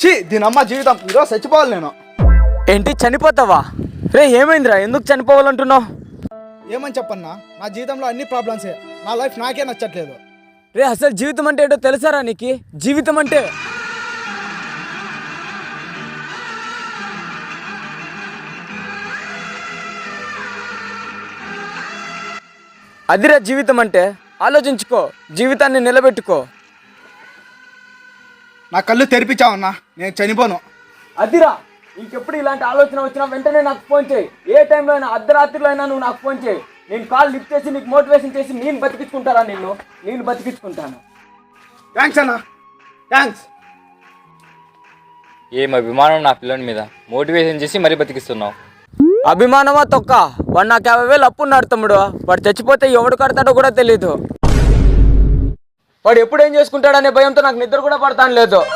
దీనమ్మ జీవితం ఈరోజు చచ్చిపోవాలి నేను. ఏంటి చనిపోతావా? రే ఏమైందిరా, ఎందుకు చనిపోవాలంటున్నావు? ఏమని చెప్పన్నా, నా జీవితంలో అన్ని ప్రాబ్లమ్సే. నా లైఫ్ నాకే నచ్చట్లేదు. రే అసలు జీవితం అంటే ఏంటో తెలుసారా నీకు? జీవితం అంటే అదిరా జీవితం అంటే. ఆలోచించుకో, జీవితాన్ని నిలబెట్టుకో. నా కళ్ళు తెరిపించావన్నా, నేను చనిపోను. అదిరా, ఇంకెప్పుడు ఇలాంటి ఆలోచన వచ్చినా వెంటనే నాకు ఫోన్ చేయి. ఏ టైంలో అయినా, అర్ధరాత్రిలో అయినా నువ్వు నాకు ఫోన్ చేయి. నేను కాల్ లిఫ్ట్ చేసి నీకు మోటివేషన్ చేసి నేను బతికించుకుంటారా? నేను బతికించుకుంటాను. థ్యాంక్స్ అన్నా, థ్యాంక్స్. ఏం అభిమానం నా పిల్లని మీద, మోటివేషన్ చేసి మరీ బతికిస్తున్నావు. అభిమానమా తొక్క? వాడు నాకు 50,000 అప్పున్నాడు తమ్ముడు. వాడు చచ్చిపోతే ఎవడు కడతాడో కూడా తెలీదు. వాడు ఎప్పుడు ఏం చేసుకుంటాడనే భయంతో నాకు నిద్ర కూడా పడతాను లేదు.